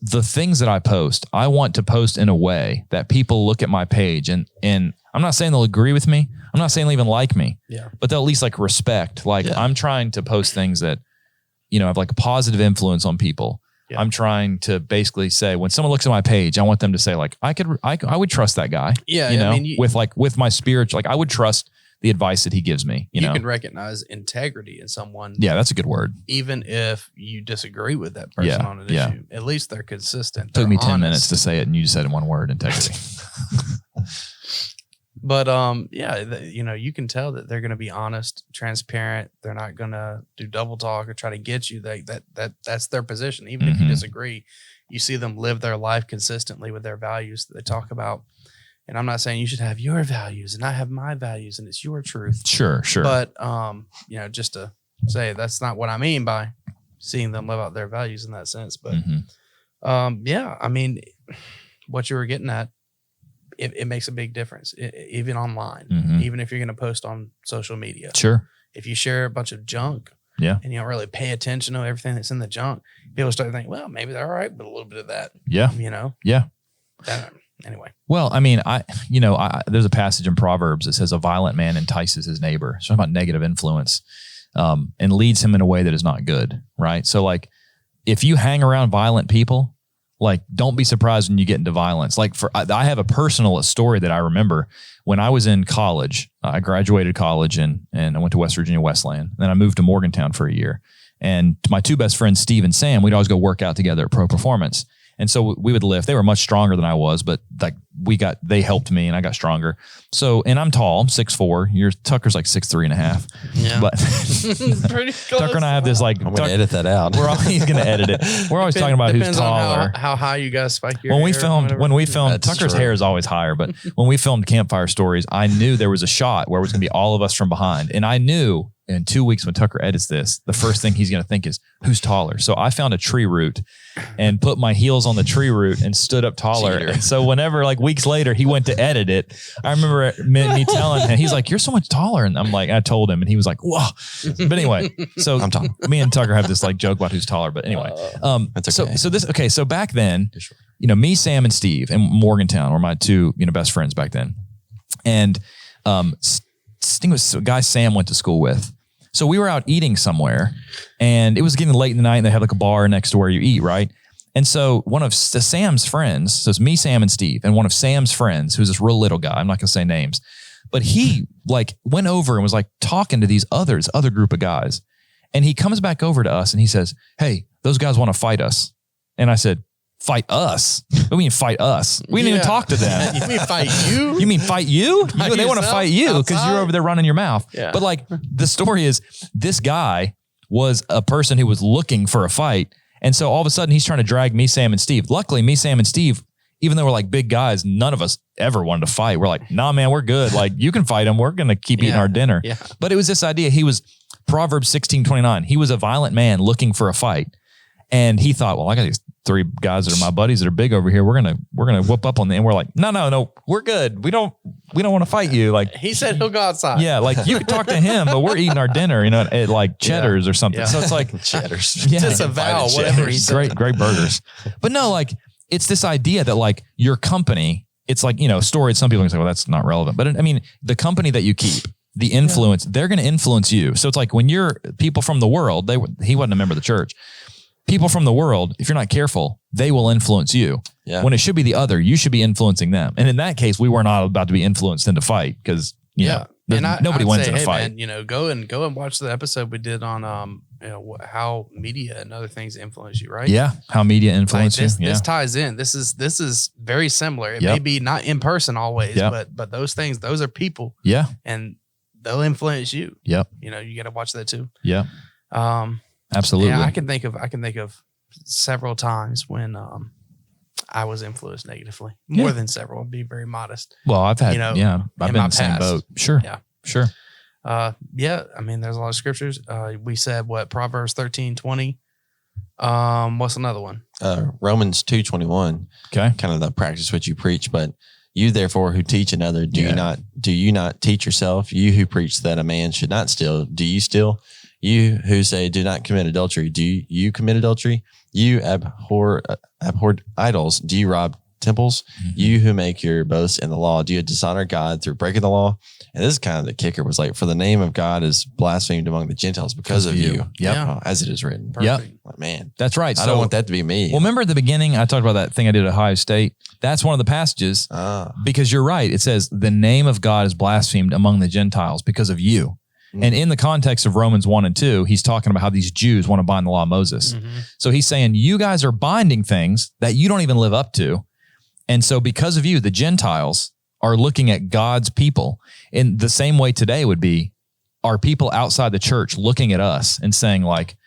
the things that I post, I want to post in a way that people look at my page and I'm not saying they'll agree with me. I'm not saying they'll even like me, but they'll at least like respect. Like I'm trying to post things that, you know, have like a positive influence on people. Yeah. I'm trying to basically say when someone looks at my page, I want them to say like, I would trust that guy. Yeah. You know, I mean, with my spiritual, like I would trust the advice that he gives me. You know, can recognize integrity in someone. Yeah. That's a good word. Even if you disagree with that person on an issue, at least they're consistent. Took me 10 minutes to say it and you just said in one word, integrity. But you know, you can tell that they're going to be honest, transparent. They're not going to do double talk or try to get you. That's their position. Even if you disagree, you see them live their life consistently with their values that they talk about. And I'm not saying you should have your values and I have my values and it's your truth. Sure. But you know, just to say that's not what I mean by seeing them live out their values in that sense. But yeah, I mean, what you were getting at. It makes a big difference, even online, even if you're going to post on social media. Sure. If you share a bunch of junk and you don't really pay attention to everything that's in the junk, people start thinking, well, maybe they're all right, but a little bit of that. Yeah. You know? Yeah. Anyway. Well, I mean, there's a passage in Proverbs that says a violent man entices his neighbor. It's talking about negative influence and leads him in a way that is not good, right? So like if you hang around violent people, like, don't be surprised when you get into violence. Like I have a personal story that I remember when I was in college. I graduated college and I went to West Virginia Wesleyan. Then I moved to Morgantown for a year. And my two best friends, Steve and Sam, we'd always go work out together at Pro Performance. And so we would lift. They were much stronger than I was, but like they helped me and I got stronger. So, and I'm tall, I'm 6'4". Tucker's like 6'3.5". Yeah. But pretty close. Tucker and I have this like, I'm going to edit that out. He's going to edit it. We're always talking about who's taller. How high you guys spike your when we hair. filmed, Tucker's hair is always higher, but when we filmed Campfire Stories, I knew there was a shot where it was going to be all of us from behind. And I knew in 2 weeks when Tucker edits this, the first thing he's going to think is who's taller. So I found a tree root and put my heels on the tree root and stood up taller. And so whenever like weeks later he went to edit it, I remember me telling him, he's like, you're so much taller. And I'm like, I told him and he was like, whoa. But anyway, so I'm tall. Me and Tucker have this like joke about who's taller, but anyway, that's okay. So back then, you know, me, Sam and Steve in Morgantown were my two, you know, best friends back then. And, Sting was a guy Sam went to school with. So we were out eating somewhere and it was getting late in the night and they had like a bar next to where you eat, right? And so one of Sam's friends, so it's me, Sam, and Steve, and one of Sam's friends, who's this real little guy, I'm not going to say names, but he like went over and was like talking to these other group of guys. And he comes back over to us and he says, hey, those guys want to fight us. And I said, fight us? What do you mean fight us? We didn't even talk to them. You mean fight you? You mean fight you? They want to fight you because you're over there running your mouth. Yeah. But like the story is this guy was a person who was looking for a fight. And so all of a sudden he's trying to drag me, Sam, and Steve. Luckily, me, Sam, and Steve, even though we're like big guys, none of us ever wanted to fight. We're like, nah, man, we're good. Like you can fight him. We're going to keep eating our dinner. Yeah. But it was this idea. He was Proverbs 16:29. He was a violent man looking for a fight. And he thought, well, I got these 3 guys that are my buddies that are big over here. We're gonna whoop up on them. And we're like, no, we're good. We don't want to fight you. Like he said, he'll go outside. Yeah, like you can talk to him, but we're eating our dinner, you know, at like Cheddar's or something. Yeah. So it's like Cheddars. Yeah, Just a vow, whatever he said. Great burgers. But no, like it's this idea that like your company, it's like, you know, story. Some people can say, well, that's not relevant. But I mean, the company that you keep, the influence, they're going to influence you. So it's like when you're people from the world, he wasn't a member of the church. People from the world, if you're not careful, they will influence you. Yeah. When it should be the other, you should be influencing them. And in that case, we were not about to be influenced into fight because, you know, nobody wins in a fight. Man, you know, go and watch the episode we did on, you know, how media and other things influence you, right? Yeah. How media influence you. This ties in. This is very similar. It may be not in person always, but those things, those are people. Yeah. And they'll influence you. Yep. You know, you got to watch that too. Yeah. Absolutely. Yeah, I can think of several times when I was influenced negatively. More than several. I'll be very modest. Well, I've had, I've been in the same past. boat. Sure. Yeah. Sure. I mean, there's a lot of scriptures. We said what, Proverbs 13:20. What's another one? Romans 2:21. Okay. Kind of the practice which you preach, but you therefore who teach another, do you not teach yourself? You who preach that a man should not steal, do you steal? You who say do not commit adultery, do you commit adultery? You abhor idols, do you rob temples? You who make your boast in the law, do you dishonor God through breaking the law? And this is kind of the kicker, was like, for the name of God is blasphemed among the Gentiles because of you. Yep. As it is written. Yep. Like, man, that's right. I don't want that to be me. Well, remember at the beginning, I talked about that thing I did at Ohio State. That's one of the passages because you're right. It says the name of God is blasphemed among the Gentiles because of you. And in the context of Romans 1 and 2, he's talking about how these Jews want to bind the law of Moses. So he's saying you guys are binding things that you don't even live up to. And so because of you, the Gentiles are looking at God's people in the same way today would be, are people outside the church looking at us and saying like,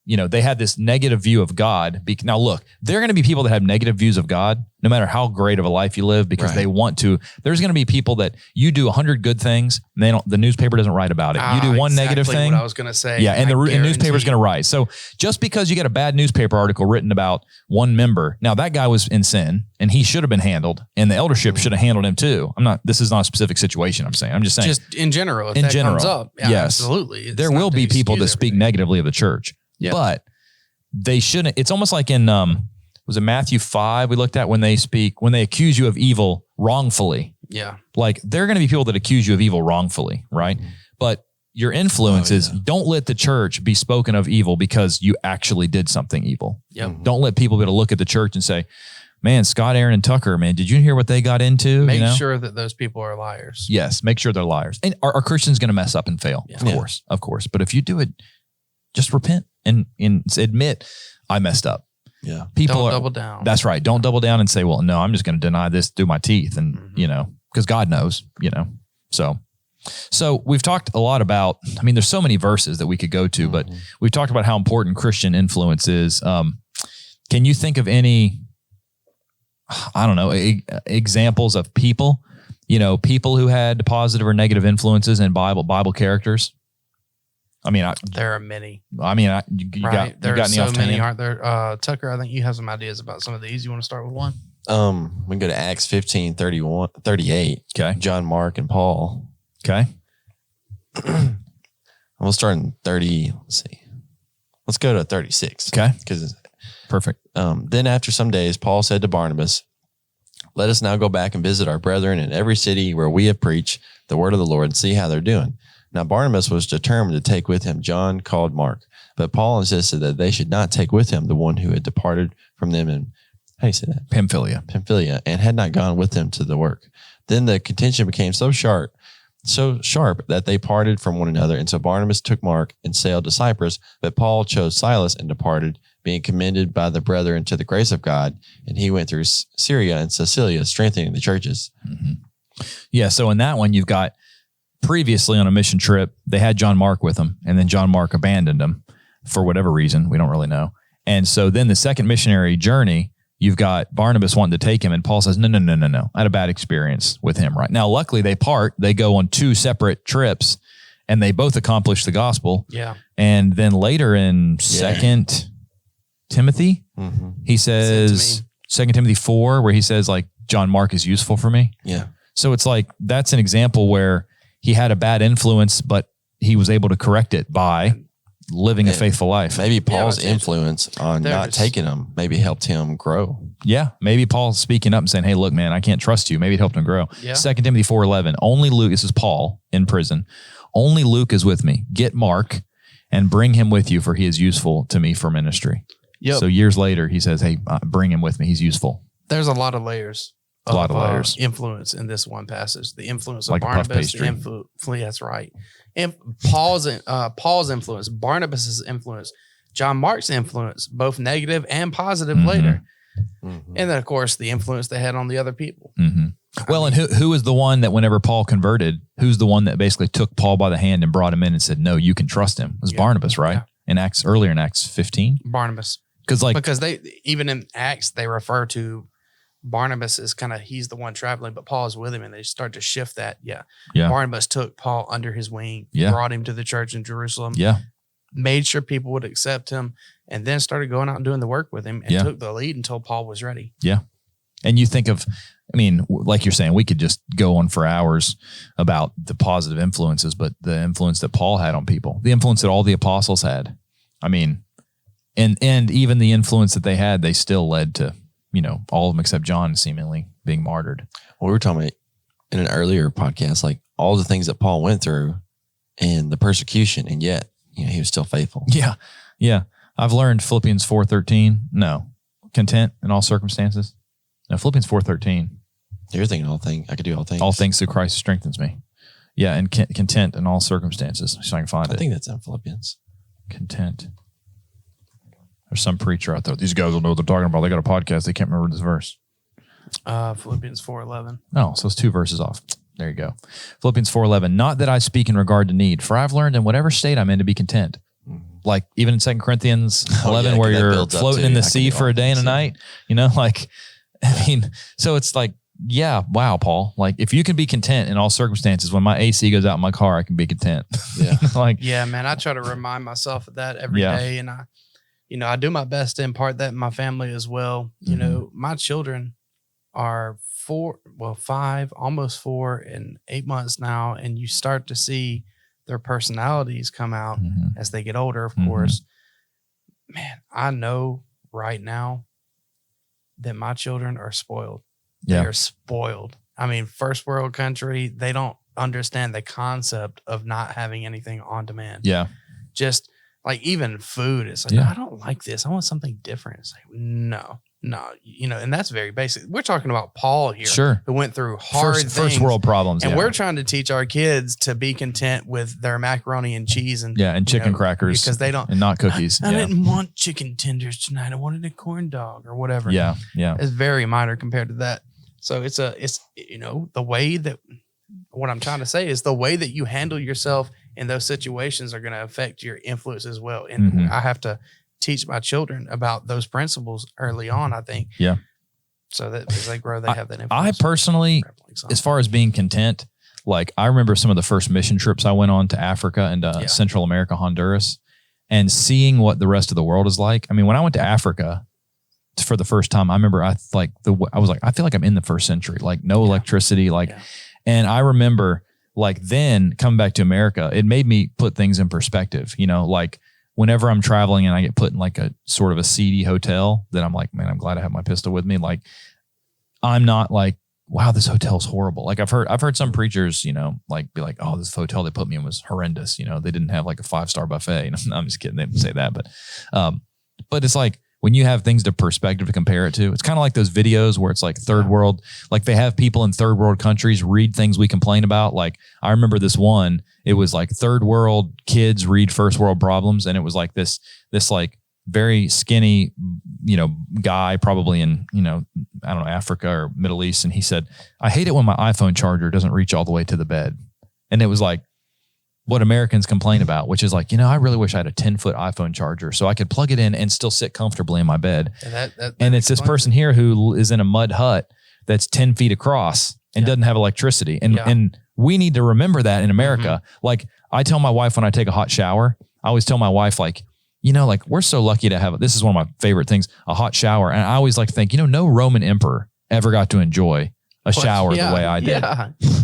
you know, they had this negative view of God. Now look, there are going to be people that have negative views of God, no matter how great of a life you live, because they want to. There's going to be people that you do 100 good things, and the newspaper doesn't write about it. You do one negative thing. What I was going to say. Yeah, and the newspaper is going to write. So just because you get a bad newspaper article written about one member, now that guy was in sin, and he should have been handled, and the eldership should have handled him too. This is not a specific situation. I'm saying, just in general. In general, comes up, yes, absolutely. There will be people that speak negatively of the church. Yeah. But they shouldn't. It's almost like in, was it Matthew 5 we looked at when they accuse you of evil wrongfully. Yeah. Like there are going to be people that accuse you of evil wrongfully, right? But your influence is don't let the church be spoken of evil because you actually did something evil. Yep. Don't let people be able to look at the church and say, man, Scott, Aaron, and Tucker, man, did you hear what they got into? Make sure that those people are liars. Yes. Make sure they're liars. And are Christians going to mess up and fail? Yeah. Of course. But if you do it, just repent and admit I messed up. Yeah. Don't double down. That's right. Don't double down and say, well, no, I'm just going to deny this through my teeth. And, because God knows, So we've talked a lot about, there's so many verses that we could go to, but we've talked about how important Christian influence is. Can you think of any, examples of people, people who had positive or negative influences in Bible characters? There are many. You got so many, aren't there? Tucker, I think you have some ideas about some of these. You want to start with one? We can go to Acts 15:38. Okay. John, Mark, and Paul. Okay. We'll start in 30. Let's see. Let's go to 36. Okay. Because perfect. Then after some days, Paul said to Barnabas, let us now go back and visit our brethren in every city where we have preached the word of the Lord and see how they're doing. Now Barnabas was determined to take with him John called Mark, but Paul insisted that they should not take with him the one who had departed from them in, how do you say that? Pamphylia, and had not gone with them to the work. Then the contention became so sharp that they parted from one another. And so Barnabas took Mark and sailed to Cyprus, but Paul chose Silas and departed, being commended by the brethren to the grace of God. And he went through Syria and Cilicia, strengthening the churches. Mm-hmm. Yeah. So in that one, you've got previously on a mission trip, they had John Mark with them, and then John Mark abandoned them for whatever reason. We don't really know. And so then the second missionary journey, you've got Barnabas wanting to take him, and Paul says, no. I had a bad experience with him, right? Now, luckily they go on two separate trips, and they both accomplish the gospel. Yeah. And then later in Second Timothy, he says, 2 Timothy 4, where he says, like, John Mark is useful for me. Yeah. So it's like, that's an example where he had a bad influence, but he was able to correct it by living a faithful life. Maybe Paul's influence on not taking him maybe helped him grow. Yeah. Maybe Paul speaking up and saying, hey, look, man, I can't trust you. Maybe it helped him grow. Yeah. 2 Timothy 4:11, only Luke, this is Paul in prison. Only Luke is with me. Get Mark and bring him with you, for he is useful to me for ministry. Yep. So years later, he says, hey, bring him with me. He's useful. There's a lot of layers. Influence in this one passage. The influence of like Barnabas. That's right. And Paul's influence, Barnabas's influence, John Mark's influence, both negative and positive later. Mm-hmm. And then, of course, the influence they had on the other people. Mm-hmm. Well, and who was the one that whenever Paul converted, who's the one that basically took Paul by the hand and brought him in and said, no, you can trust him? It was Barnabas, right? Yeah. Earlier in Acts 15. Barnabas. Because they, even in Acts, they refer to Barnabas is he's the one traveling, but Paul is with him, and they start to shift that. Yeah. Barnabas took Paul under his wing, brought him to the church in Jerusalem. Yeah. made sure people would accept him, and then started going out and doing the work with him, and took the lead until Paul was ready. Yeah. And you think of, I mean, like you're saying, we could just go on for hours about the positive influences, but the influence that Paul had on people, the influence that all the apostles had. I mean, and even the influence that they had, they still led to, you know, all of them except John seemingly being martyred. Well, we were talking about in an earlier podcast, like all the things that Paul went through and the persecution, and yet, you know, he was still faithful. Yeah. Yeah. I've learned Philippians 4:13. No. Content in all circumstances. No, Philippians 4:13. You're thinking all things. I could do all things. All things through Christ who strengthens me. Yeah. And content in all circumstances. So I can find it. I think that's in Philippians. Content. There's some preacher out there. These guys will know what they're talking about. They got a podcast. They can't remember this verse. Philippians 4:11. Oh, so it's 2 verses off. There you go. Philippians 4:11. Not that I speak in regard to need, for I've learned in whatever state I'm in to be content. Like even in 2 Corinthians 11, where you're floating in the sea for a day and a night, you know, like, I mean, so it's like, yeah, wow, Paul, like if you can be content in all circumstances, when my AC goes out in my car, I can be content. Yeah. Like, yeah, man, I try to remind myself of that every day. And I do my best to impart that in my family as well. You know, my children are 5, almost 4 and 8 months now. And you start to see their personalities come out as they get older, of course. Man, I know right now that my children are spoiled. Yeah. They're spoiled. I mean, first world country, they don't understand the concept of not having anything on demand. Yeah. Just like even food, it's like, I don't like this. I want something different. It's like, no, you know, and that's very basic. We're talking about Paul here, who went through hard things. First world problems. And we're trying to teach our kids to be content with their macaroni and cheese and chicken crackers, because they don't, and not cookies. I didn't want chicken tenders tonight. I wanted a corn dog or whatever. Yeah. Yeah. It's very minor compared to that. So it's you know, the way that, what I'm trying to say is the way that you handle yourself in those situations are going to affect your influence as well. And I have to teach my children about those principles early on, I think. Yeah. So that as they grow, they have that influence. I personally, as far as being content, like I remember some of the first mission trips I went on to Africa and Central America, Honduras, and seeing what the rest of the world is like. I mean, when I went to Africa for the first time, I remember I was like, I feel like I'm in the first century, like no electricity, like, and I remember like then coming back to America, it made me put things in perspective, you know, like whenever I'm traveling and I get put in like a sort of a seedy hotel, that I'm like, man, I'm glad I have my pistol with me. Like, I'm not like, wow, this hotel's horrible. Like I've heard some preachers, you know, like be like, oh, this hotel they put me in was horrendous. You know, they didn't have like a 5-star buffet. You know, I'm just kidding. They didn't say that, but it's like, when you have things to perspective to compare it to, it's kind of like those videos where it's like third world, like they have people in third world countries read things we complain about. Like I remember this one, it was like third world kids read first world problems. And it was like this like very skinny, you know, guy probably in, you know, I don't know, Africa or Middle East. And he said, I hate it when my iPhone charger doesn't reach all the way to the bed. And it was like, what Americans complain about, which is like, you know, I really wish I had a 10-foot iPhone charger so I could plug it in and still sit comfortably in my bed. And it's this person here who is in a mud hut that's 10 feet across and doesn't have electricity. And we need to remember that in America. Like I tell my wife when I take a hot shower, I always tell my wife, like, you know, like we're so lucky to have, this is one of my favorite things, a hot shower. And I always like to think, you know, no Roman emperor ever got to enjoy a shower the way I did.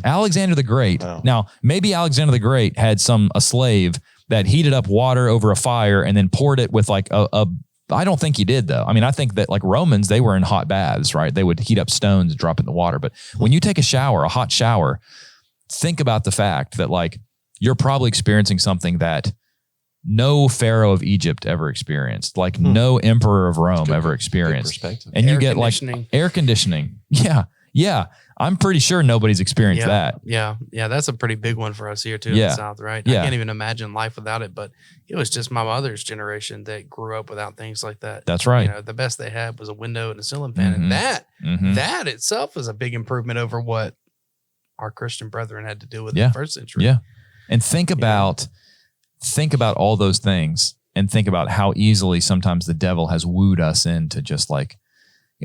Alexander the Great. Wow. Now, maybe Alexander the Great had a slave that heated up water over a fire and then poured it with like I don't think he did though. I mean, I think that like Romans, they were in hot baths, right? They would heat up stones and drop it in the water. But when you take a shower, a hot shower, think about the fact that like you're probably experiencing something that no pharaoh of Egypt ever experienced, like no emperor of Rome ever experienced. And you get like air conditioning. Yeah. Yeah. I'm pretty sure nobody's experienced that. Yeah. Yeah. That's a pretty big one for us here too in the South, right? I can't even imagine life without it, but it was just my mother's generation that grew up without things like that. That's right. You know, the best they had was a window and a ceiling fan. And that itself is a big improvement over what our Christian brethren had to deal with in the first century. Yeah. And think about all those things and think about how easily sometimes the devil has wooed us into just like,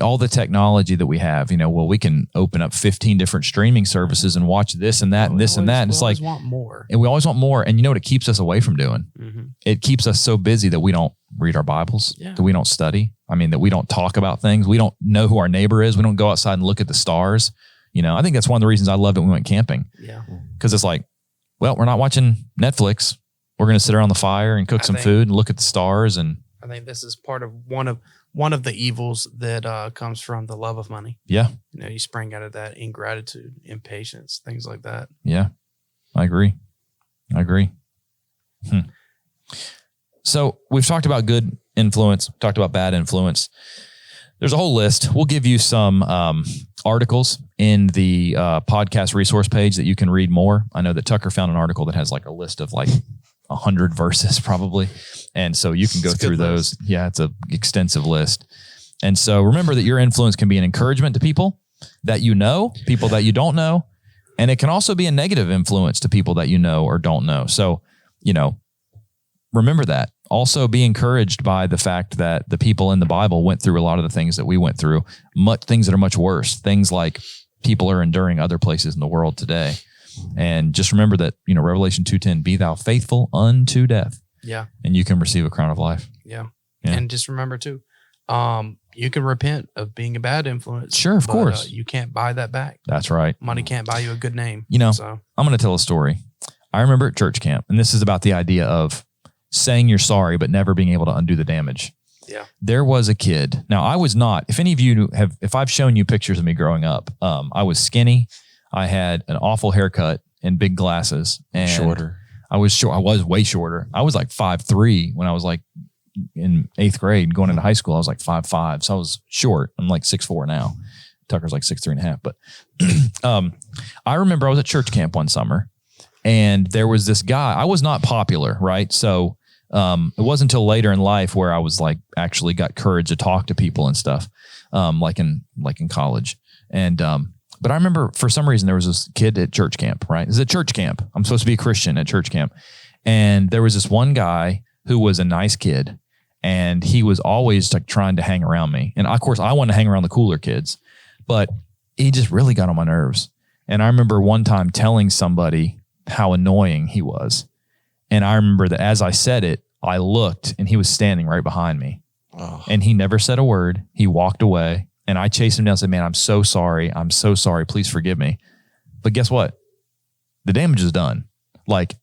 all the technology that we have, you know, well, we can open up 15 different streaming services and watch this and that and this and that. And it's like, want more. And we always want more. And you know what it keeps us away from doing? it keeps us so busy that we don't read our Bibles, that we don't study. I mean, that we don't talk about things. We don't know who our neighbor is. We don't go outside and look at the stars. You know, I think that's one of the reasons I loved it when we went camping. Yeah. Because it's like, well, we're not watching Netflix. We're going to sit around the fire and cook some food and look at the stars. And I think this is part of one of the evils that comes from the love of money. Yeah. You know, you spring out of that ingratitude, impatience, things like that. Yeah, I agree. So we've talked about good influence, talked about bad influence. There's a whole list. We'll give you some articles in the podcast resource page that you can read more. I know that Tucker found an article that has like a list of like 100 verses probably. And so you can go through those. Yeah, it's an extensive list. And so remember that your influence can be an encouragement to people that you know, people that you don't know. And it can also be a negative influence to people that you know or don't know. So, you know, remember that. Also be encouraged by the fact that the people in the Bible went through a lot of the things that we went through, things that are much worse, things like people are enduring other places in the world today. And just remember that, you know, Revelation 2:10, be thou faithful unto death. Yeah. And you can receive a crown of life. Yeah. And just remember too, you can repent of being a bad influence. Sure, of course. You can't buy that back. That's right. Money can't buy you a good name. You know, I'm going to tell a story. I remember at church camp, and this is about the idea of saying you're sorry, but never being able to undo the damage. Yeah. There was a kid. Now, I was not, if any of you if I've shown you pictures of me growing up, I was skinny. I had an awful haircut and big glasses. And shorter. I was short. I was way shorter. I was like 5'3" when I was like in 8th grade going into high school. I was like 5'5". So I was short. I'm like 6'4" now. Tucker's like 6'3.5". But I remember I was at church camp one summer and there was this guy. I was not popular, right? So it wasn't until later in life where I was like actually got courage to talk to people and stuff, like in college. And but I remember for some reason there was this kid at church camp, right? It's a church camp. I'm supposed to be a Christian at church camp. And there was this one guy who was a nice kid and he was always like trying to hang around me. And of course I wanted to hang around the cooler kids, but he just really got on my nerves. And I remember one time telling somebody how annoying he was. And I remember that as I said it, I looked and he was standing right behind me. Oh. And he never said a word. He walked away. And I chased him down and said, man, I'm so sorry. I'm so sorry. Please forgive me. But guess what? The damage is done. Like,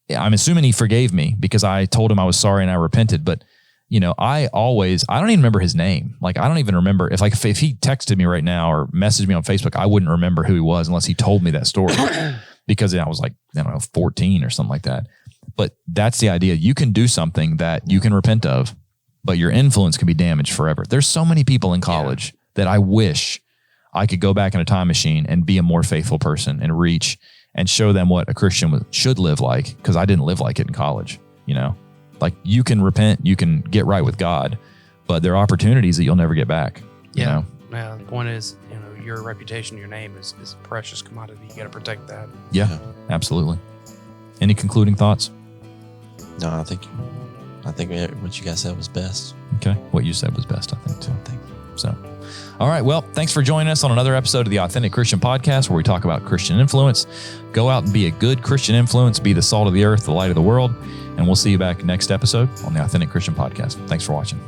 I'm assuming he forgave me because I told him I was sorry and I repented. But, you know, I don't even remember his name. Like, I don't even remember if he texted me right now or messaged me on Facebook, I wouldn't remember who he was unless he told me that story because I was like, I don't know, 14 or something like that. But that's the idea. You can do something that you can repent of, but your influence can be damaged forever. There's so many people in college that I wish I could go back in a time machine and be a more faithful person and reach and show them what a Christian should live like, because I didn't live like it in college. You know, like you can repent, you can get right with God, but there are opportunities that you'll never get back. You know? Yeah. The point is, you know, your reputation, your name is a precious commodity. You got to protect that. Yeah, absolutely. Any concluding thoughts? No, I think what you guys said was best. Okay. What you said was best, I think, too. So, all right. Well, thanks for joining us on another episode of the Authentic Christian Podcast, where we talk about Christian influence. Go out and be a good Christian influence, be the salt of the earth, the light of the world, and we'll see you back next episode on the Authentic Christian Podcast. Thanks for watching.